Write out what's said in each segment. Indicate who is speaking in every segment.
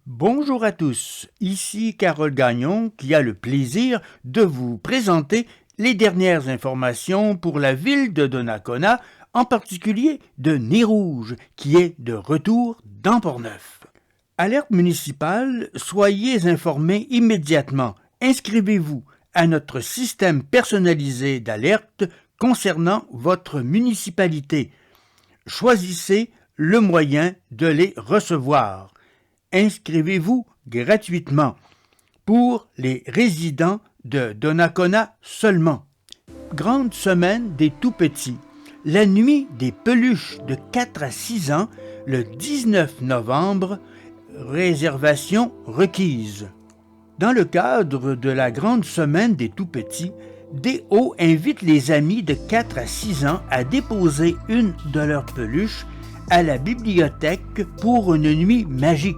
Speaker 1: Bonjour à tous, ici Carole Gagnon qui a le plaisir de vous présenter les dernières informations pour la ville de Donnacona, en particulier de Nez Rouge qui est de retour dans Portneuf. Alerte municipale, soyez informés immédiatement. Inscrivez-vous à notre système personnalisé d'alerte concernant votre municipalité. Choisissez le moyen de les recevoir. Inscrivez-vous gratuitement pour les résidents de Donnacona seulement. Grande semaine des tout-petits. La nuit des peluches de 4 à 6 ans, le 19 novembre, réservation requise. Dans le cadre de la grande semaine des tout-petits, DO invite les amis de 4 à 6 ans à déposer une de leurs peluches à la bibliothèque pour une nuit magique.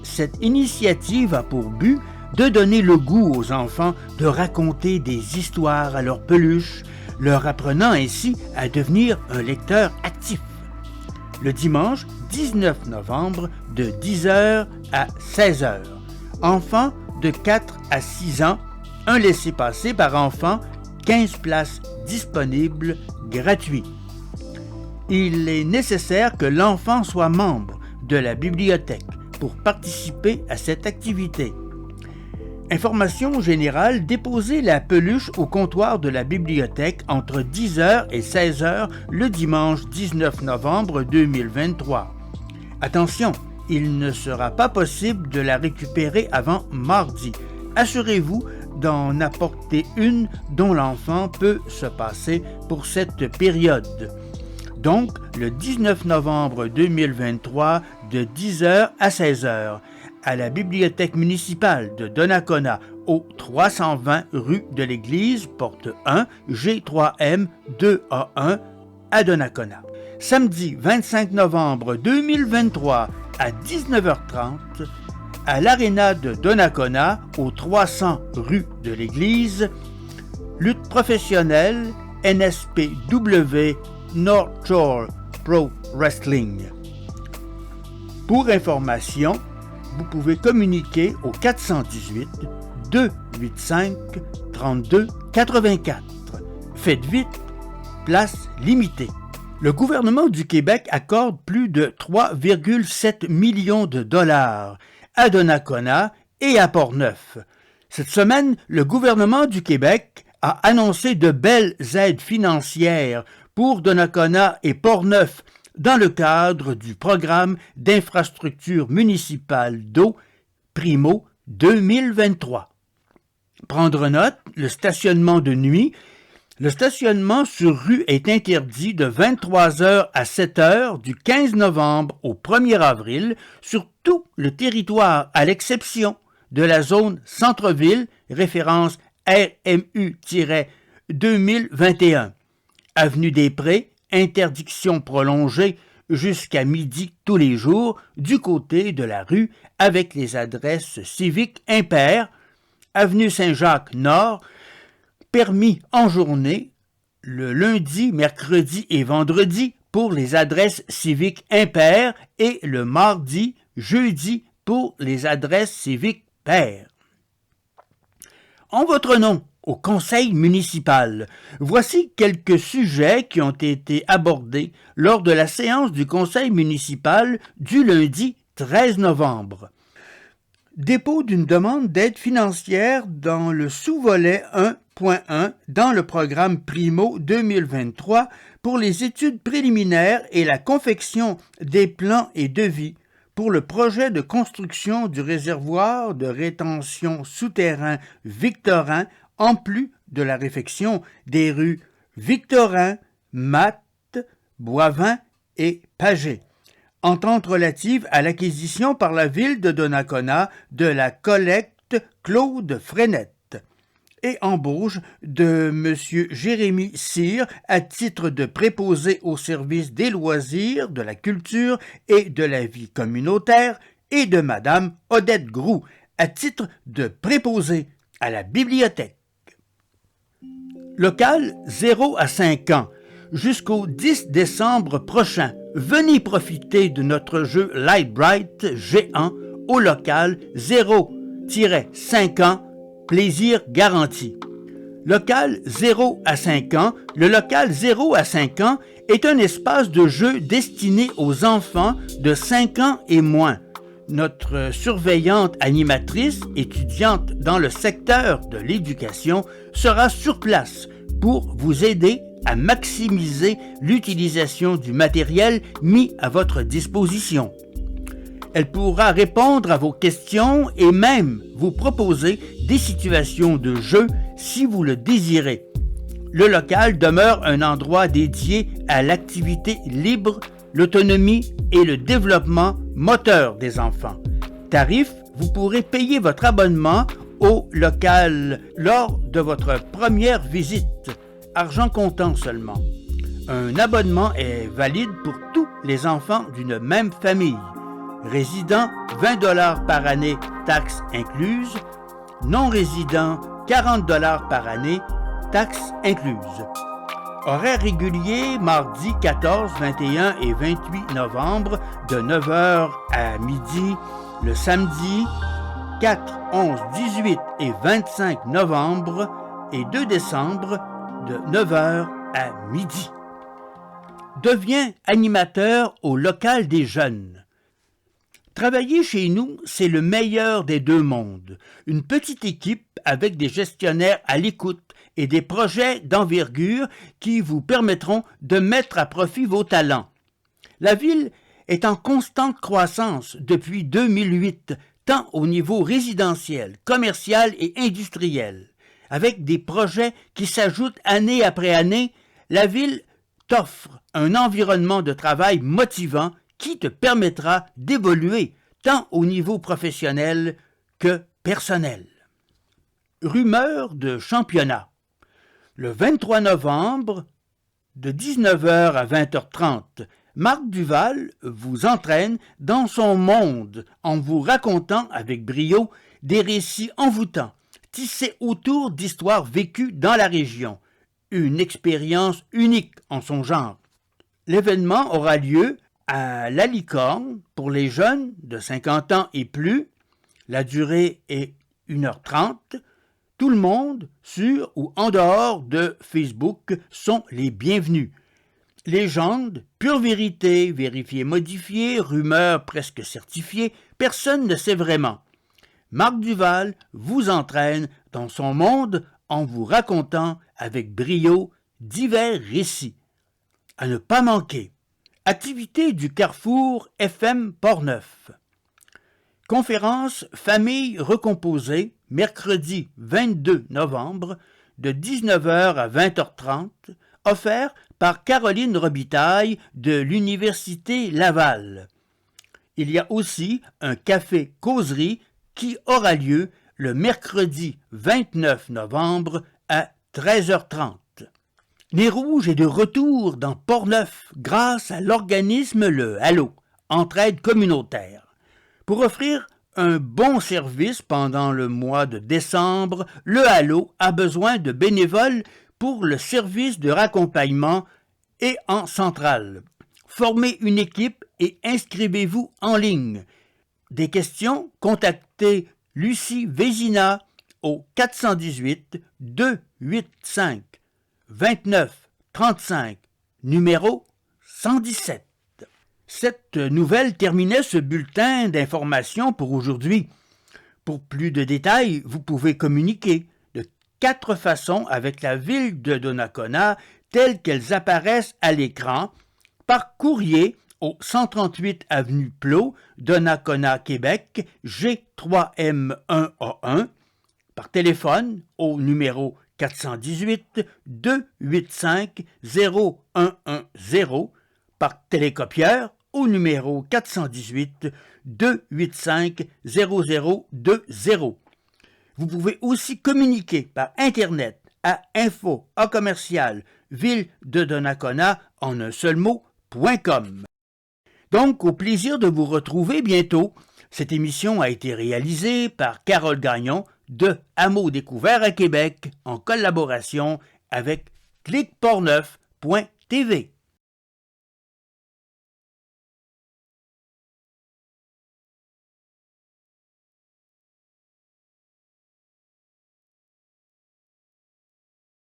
Speaker 1: Cette initiative a pour but de donner le goût aux enfants de raconter des histoires à leurs peluches, leur apprenant ainsi à devenir un lecteur actif. Le dimanche 19 novembre de 10h à 16h. Enfants de 4 à 6 ans, un laissez-passer par enfant, 15 places disponibles, gratuit. Il est nécessaire que l'enfant soit membre de la bibliothèque pour participer à cette activité. Information générale, déposez la peluche au comptoir de la bibliothèque entre 10h et 16h le dimanche 19 novembre 2023. Attention, il ne sera pas possible de la récupérer avant mardi. Assurez-vous d'en apporter une dont l'enfant peut se passer pour cette période. Donc, le 19 novembre 2023, de 10h à 16h, à la bibliothèque municipale de Donnacona, au 320 rue de l'Église, porte 1, G3M 2A1, à Donnacona. Samedi 25 novembre 2023, à 19h30, à l'Aréna de Donnacona, au 300 rue de l'Église, lutte professionnelle, NSPW, North Shore Pro Wrestling. Pour information, vous pouvez communiquer au 418 285 32 84. Faites vite, place limitée. Le gouvernement du Québec accorde plus de 3,7 millions de dollars à Donnacona et à Portneuf. Cette semaine, le gouvernement du Québec a annoncé de belles aides financières pour Donnacona et Portneuf dans le cadre du programme d'infrastructure municipale d'eau Primo 2023. Prendre note, le stationnement de nuit. Le stationnement sur rue est interdit de 23h à 7h du 15 novembre au 1er avril sur tout le territoire à l'exception de la zone centre-ville, référence RMU-2021. Avenue des Prés, interdiction prolongée jusqu'à midi tous les jours du côté de la rue avec les adresses civiques impaires. Avenue Saint-Jacques-Nord, permis en journée le lundi, mercredi et vendredi pour les adresses civiques impaires et le mardi, jeudi pour les adresses civiques paires. En votre nom, au conseil municipal, voici quelques sujets qui ont été abordés lors de la séance du conseil municipal du lundi 13 novembre. Dépôt d'une demande d'aide financière dans le sous-volet 1.1 dans le programme Primo 2023 pour les études préliminaires et la confection des plans et devis pour le projet de construction du réservoir de rétention souterrain Victorin en plus de la réfection des rues Victorin, Matte, Boivin et Pagé. Entente relative à l'acquisition par la ville de Donnacona de la collecte Claude Frenette et embauche de M. Jérémy Cyr à titre de préposé au service des loisirs, de la culture et de la vie communautaire et de Mme Odette Groux à titre de préposé à la bibliothèque. Local 0 à 5 ans. Jusqu'au 10 décembre prochain, venez profiter de notre jeu Light Bright géant au local 0-5 ans, plaisir garanti. Local 0 à 5 ans, le local 0 à 5 ans est un espace de jeu destiné aux enfants de 5 ans et moins. Notre surveillante animatrice, étudiante dans le secteur de l'éducation, sera sur place pour vous aider à maximiser l'utilisation du matériel mis à votre disposition. Elle pourra répondre à vos questions et même vous proposer des situations de jeu si vous le désirez. Le local demeure un endroit dédié à l'activité libre, l'autonomie et le développement moteur des enfants. Tarif, vous pourrez payer votre abonnement au local lors de votre première visite. Argent comptant seulement. Un abonnement est valide pour tous les enfants d'une même famille. Résident, 20 $ par année, taxes incluses. Non-résident, 40 $ par année, taxes incluses. Horaires réguliers, mardi 14, 21 et 28 novembre, de 9h à midi. Le samedi 4, 11, 18 et 25 novembre et 2 décembre, de 9h à midi. Deviens animateur au local des jeunes. Travailler chez nous, c'est le meilleur des deux mondes. Une petite équipe avec des gestionnaires à l'écoute et des projets d'envergure qui vous permettront de mettre à profit vos talents. La ville est en constante croissance depuis 2008, tant au niveau résidentiel, commercial et industriel. Avec des projets qui s'ajoutent année après année, la ville t'offre un environnement de travail motivant qui te permettra d'évoluer tant au niveau professionnel que personnel. Rumeur de championnat. Le 23 novembre, de 19h à 20h30, Marc Duval vous entraîne dans son monde en vous racontant avec brio des récits envoûtants, tissés autour d'histoires vécues dans la région. Une expérience unique en son genre. L'événement aura lieu à La Licorne pour les jeunes de 50 ans et plus. La durée est 1h30. Tout le monde, sur ou en dehors de Facebook, sont les bienvenus. Légendes, pure vérité, vérifiée, modifiée, rumeurs presque certifiées, personne ne sait vraiment. Marc Duval vous entraîne dans son monde en vous racontant avec brio divers récits. À ne pas manquer. Activité du Carrefour FM Portneuf. Conférence Famille recomposée, mercredi 22 novembre, de 19h à 20h30, offert par Caroline Robitaille de l'Université Laval. Il y a aussi un café causerie qui aura lieu le mercredi 29 novembre à 13h30. Nez Rouge est de retour dans Portneuf grâce à l'organisme Le Halo, Entraide communautaire. Pour offrir un bon service pendant le mois de décembre, Le Halo a besoin de bénévoles pour le service de raccompagnement et en centrale. Formez une équipe et inscrivez-vous en ligne. Des questions, contactez Lucie Vézina au 418 285 29 35, numéro 117. Cette nouvelle terminait ce bulletin d'information pour aujourd'hui. Pour plus de détails, vous pouvez communiquer de 4 façons avec la ville de Donnacona telles qu'elles apparaissent à l'écran, par courrier au 138 avenue Plot, Donnacona, Québec, G3M1A1, par téléphone au numéro 418-285-0110, par télécopieur au numéro 418-285-0020. Vous pouvez aussi communiquer par Internet à info@ville-de-Donnacona en un seul mot.com. Donc, au plaisir de vous retrouver bientôt. Cette émission a été réalisée par Carole Gagnon de Hameaux Découverts à Québec en collaboration avec clicportneuf.tv.